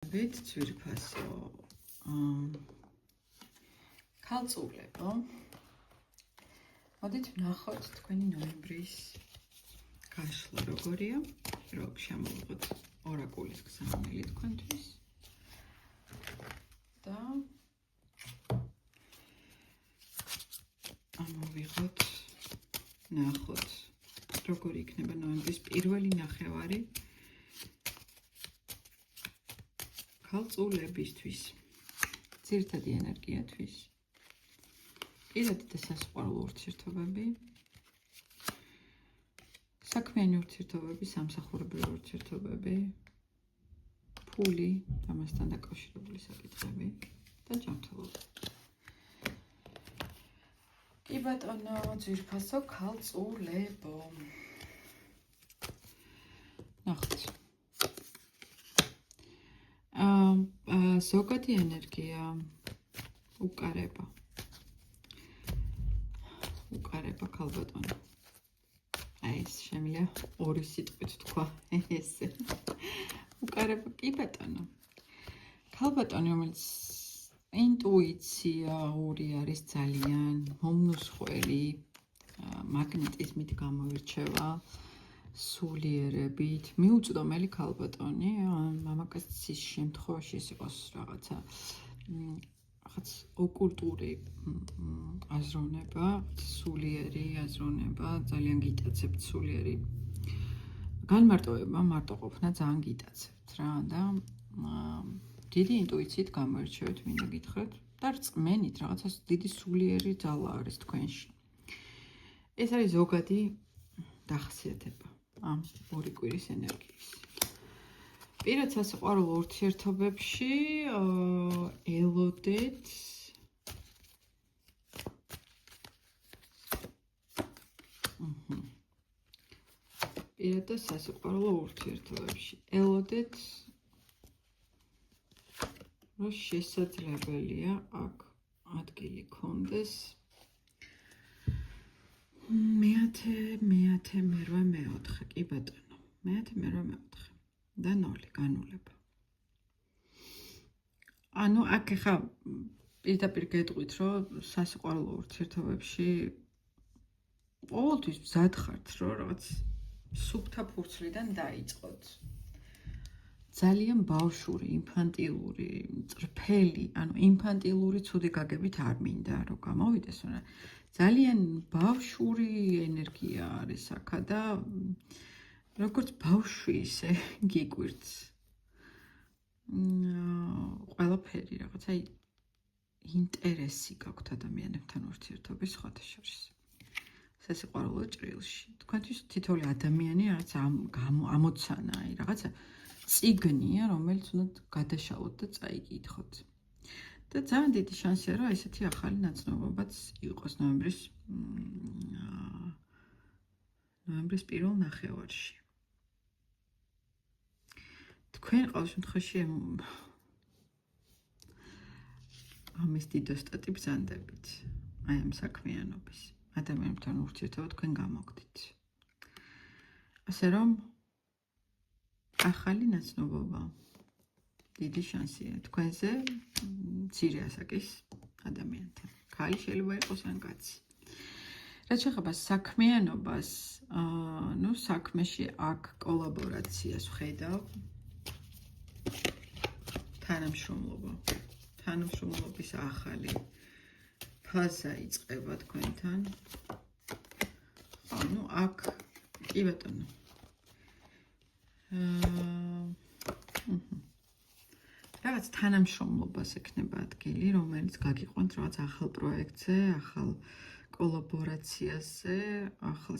მოგვიყვებით ძვირფასო ქალწულებო. მოდით ვნახოთ თქვენი ნოემბრის გაშლა როგორია, რომ შემოვიღოთ ორაკულის გზავნილი თქვენთვის და ამოვიღოთ ნახოთ როგორი იქნება ნოემბრის პირველი ნახევარი ქალწულებისთვის, ძირითადი ენერგიათვის, პირადი და სასიყვარულო ურთიერთობები, საქმიანი ურთიერთობები, სამსახურებრივი ურთიერთობები, ფული, ამასთან დაკავშირებული საკითხები და ჯანმრთელობა. კი ბატონო, ძვირფასო ქალწულებო. ნახოთ. ზოგადი ენერგია უკარება ქალბატონო. აი ეს შემიძლია ორი სიტყვით თქვა ესე. უკარება კი ბატონო. ქალბატონი, რომელიც ინტუიციური არის ძალიან, მომნუსხველი, მაგნეტიზმით გამოირჩევა, სულიერებით, მიუწვდომელი ქალბატონი, მამაკაცის შემთხვევაში ეს იყოს რაღაც ოკულტური აზროვნება, სულიერი აზროვნება, ძალიან გიტაცებთ სულიერი განმარტოება, მარტოყოფნა ძალიან გიტაცებთ რა და დიდი ინტუიციით გამოირჩევთ, მინდა გითხრათ და რწმენით, რაღაცა დიდი სულიერი ძალა არის თქვენში. ეს არის ზოგადი დახასიათება ამ ორი კვირის ენერგიის. პირად სასიყვარულო ურთიერთობებში ელოდეთ პირად და სასიყვარულო ურთიერთობებში ელოდეთ, რომ შესაძლებელია აქ ადგილი გქონდეს მე-4 კი ბატონო, მე-4 და 0 განულება. ანუ აქ ხა პირდაპირ გეტყვით, რომ სასიყვარულო ურთიერთობებში ყოველთვის მზად ხართ, რომ რაღაც სუფთა ფურცლიდან დაიწყოთ. ძალიან ბავშვური, ინფანტილური, წრფელი, ანუ ინფანტილური ცუდი გაგებით არ მინდა რომ გამოვიდეს, მაგრამ ძალიან ბავშვური ენერგია არის აქა და როგორც ბავშვი ისე გიკვირს. ყველაფერი რაღაცა ინტერესი გაქვთ ადამიანებთან ურთიერთობის სხვადასხვა. სასიყვარულო ჭრილში. თქვენთვის თითოეული ადამიანი რაღაც ამოცანა, რაღაცა წიგნია, რომელიც უნდა გადაშალოთ და წაიკითხოთ. და ძალიან დიდი შანსია, რომ ესეთი ახალი ნაცნობობაც იყოს ნოემბრის პირველ ნახევარში. თქვენ ყოველ შემთხვევაში ამის დიდოსტატი ბრძანდებით, აი ამ საქმიანობის, ადამიანებთან ურთიერთობა თქვენ გამოგდით. ასე რომ ახალი ნაცნობობა, დიდი შანსია თქვენზე მცირე ასაკის ადამიანთან. ქალი შეიძლება იყოს ან კაცი. რაც შეეხება საქმიანობას, საქმეში აქ კოლაბორაციას ვხედავ. თანამშრომლობის ახალი ფაზა იწყება თქვენთან. აქ კი ბატონო. რაღაც თანამშრომლობას ექნება ადგილი, რომელიც გაგიყვანთ რაღაც ახალ პროექტზე, ახალ კოლაბორაციაზე, ახალ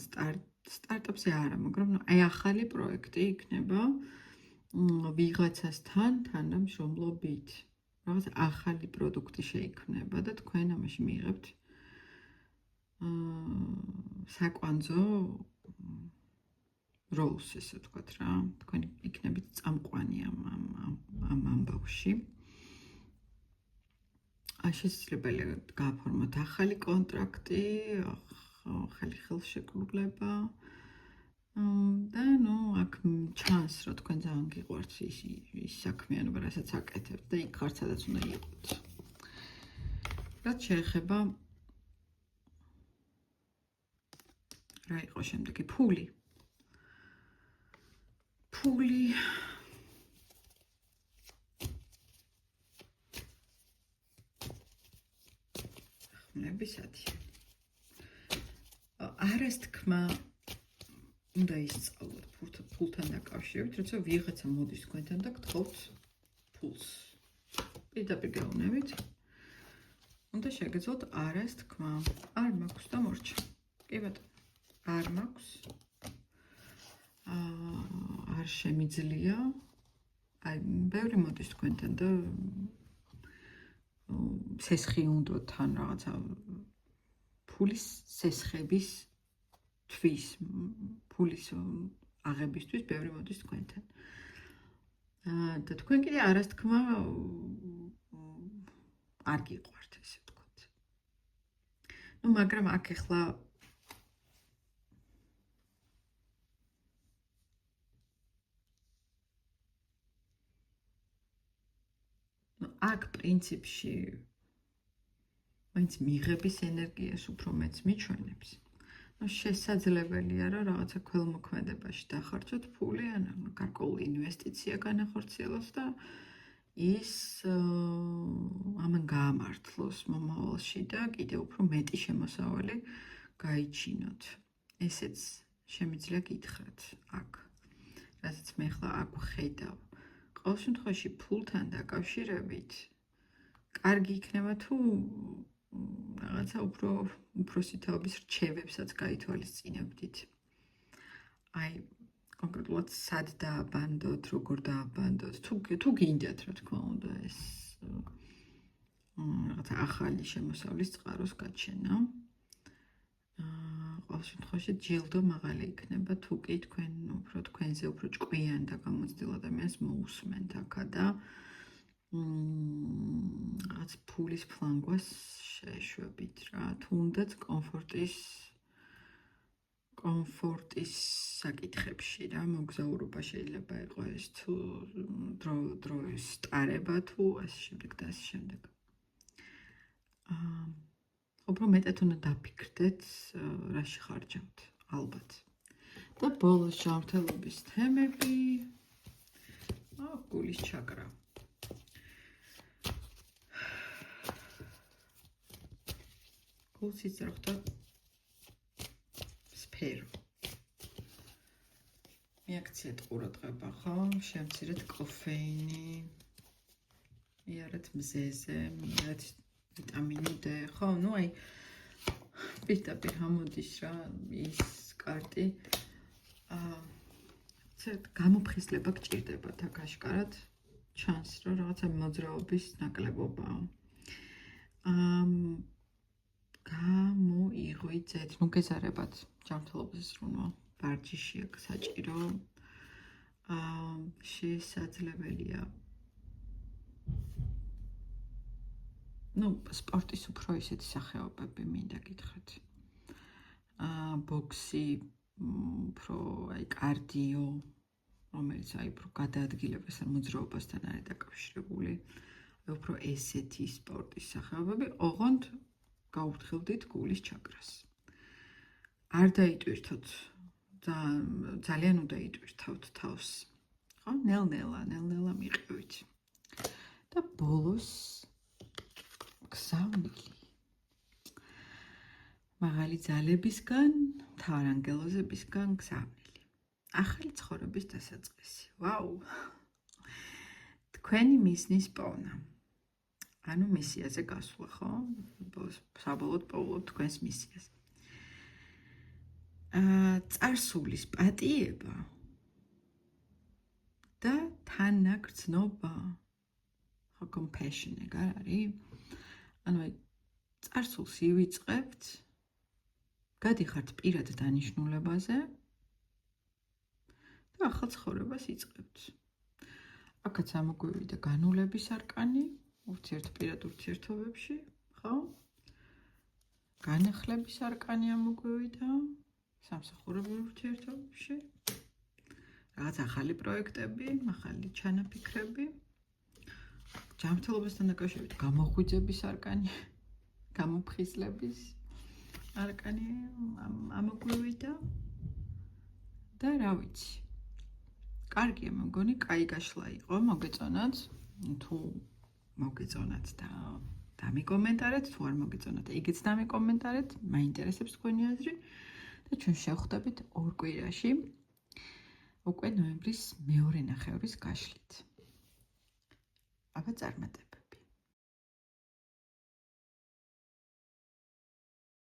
სტარტაპზე არა, მაგრამ აი ახალი პროექტი იქნება ვიღაცასთან თანამშრომლობით. რაღაც ახალი პროდუქტი შეიქმნება და თქვენ ამაში მიიღებთ საკვანძო როლს, ესე ვთქვათ რა. თქვენ იქნებით წამყვანი ამ ამბავში. შესაძლებელია გააფორმოთ ახალი კონტრაქტი, ახალი ხელშეკრულება. და ნუ აქ ჩანს რომ თქვენ ძალიან გიყვართ ის საქმიანობა რასაც აკეთებთ და იქ ხართ სადაც უნდა იყოთ. რაც შეეხება რა იყო შემდეგი ფული ხმლებისათი არასთქმა უნდა ისწავლოთ ფულთან დაკავშირებით, როცა ვიღაცა მოდის თქვენთან და გთხოვთ ფულს. პირდაპირ გეუბნებით. უნდა შეგეძლოთ არასთქმა. არ მაქვს და მორჩა. კი ბატონო. არ მაქვს. არ შემიძლია. აი, ბევრი მოდის თქვენთან და სესხი უნდა თან რაღაცა ფულის სესხების თვის, ფულის აღებისთვის ბევრი მოდის თქვენთან. და თქვენ კიდე არასთქმა არ გიყვართ, ესე ვთქვათ. ნუ მაგრამ აქ ახლა აქ პრინციპში მაინც მიღების ენერგიას უფრო მეც მიჩვენებს. შესაძლებელია რომ რაღაცა ქველმოქმედებაში დახარჯოთ ფული, ან გარკვეული ინვესტიცია განახორციელოს და ის ამან გაამართლოს მომავალში და კიდევ უფრო მეტი შემოსავალი გაიჩინოთ. ესეც შემიძლია გითხრათ აქ. რასაც მე ახლა აქ ვხედავ. ყოველ შემთხვევაში ფულთან დაკავშირებით კარგი იქნება თუ რაღაცა უფროსი თაობის რჩევებსაც გაითვალისწინებდით. აი, კონკრეტულად სად დააბანდოთ, როგორ დააბანდოთ, თუ გინდათ, რა თქმა უნდა, ეს რაღაცა ახალი შემოსავლის წყაროს გაჩენა. ყოველ შემთხვევაში ჯილდო მაღალი იქნება, თუ კი თქვენ უფრო თქვენზე უფრო ჭკვიან და გამოცდილ ადამიანს მოусმენთ აქა და რაღაც ფულის ფლანგვას შეშვებით რა, თუნდაც კომფორტის საკითხებში რა, მოგზაურობა შეიძლება იყოს ეს თუ დროის ტარება თუ ასე შემდეგ და ასე შემდეგ. უფრო მეტად უნდა დაფიქრდეთ, რაში ხარჯავთ, ალბათ. და ბოლოს ჯანმრთელობის თემები, გულის ჩაკრა. გულს იწროხდა სფერო. მიაქციეთ ყურადღება, ხო? შემცირეთ კოფეინი, მიარეთ მზეზე, მიარეთ ვიტამინი D, ხო? ნუ აი პირდაპირ ამოდის რა ის კარტი. გამოფხიზლება გჭირდებათ აქ აშკარად. ჩანს რომ რაღაცა მოძრაობის ნაკლებობაა. გამოიღვიძეთ, ნუ გეზარებათ ჯანმრთელობის ზრუნვა. ვარჯიში აქ საჭირო. შესაძლებელია სპორტის უფრო ისეთი სახეობები მინდა გითხრათ. ბოქსი, უფრო აი კარდიო, რომელიც აი უფრო გადაადგილებას ან მოძრაობასთან არის დაკავშირებული. უფრო ესეთი სპორტის სახეობები, ოღონდ გაუფრთხილდით გულის ჩაკრას. არ დაიტვირთოთ, ძალიან უნდა იტვირთავთ თავს. ხო, ნელ-ნელა მიყევით. და ბოლოს გზავნილი. მაღალი ძალებისგან, მთავარანგელოზებისგან გზავნილი. ახალი ცხოვრების დასაწყისი. ვაუ! თქვენი მიზნის პოვნა. ანუ მისიაზე გასვლა, ხო? საბოლოოდ პოულობ თქვენს მისიას. წარსულის პატიება და თანაგრძნობა. ხო, compassion ეგ არის? ანუ აი წარსულს ივიწყებთ, გადიხართ პირად დანიშნულებაზე და ახალ ცხოვრებას იწყებთ. აქაც ამოგვივიდა განულების არკანი ურთიერთპირად ურთიერთობებში, ხო? განახლების არკანი ამოგვივიდა სამსახურებრივ ურთიერთობებში. რაღაც ახალი პროექტები, ახალი ჩანაფიქრები. ჯანმრთელობასთან დაკავშირებით გამოღვიძების არკანი, გამოფხიზლების არკანი ამოგვივიდა და რა ვიცი. კარგია, მე მგონი, კაი გაშლა იყო, მოგეწონათ, თუ მოგეწონათ და დამიკომენტარეთ, თუ არ მოგეწონათ, იგიც დამიკომენტარეთ, მაინტერესებს თქვენი აზრი და ჩვენ შევხვდებით 2 კვირაში, უკვე ნოემბრის მეორე ნახევრის გაშლით. აბა წარმატებით.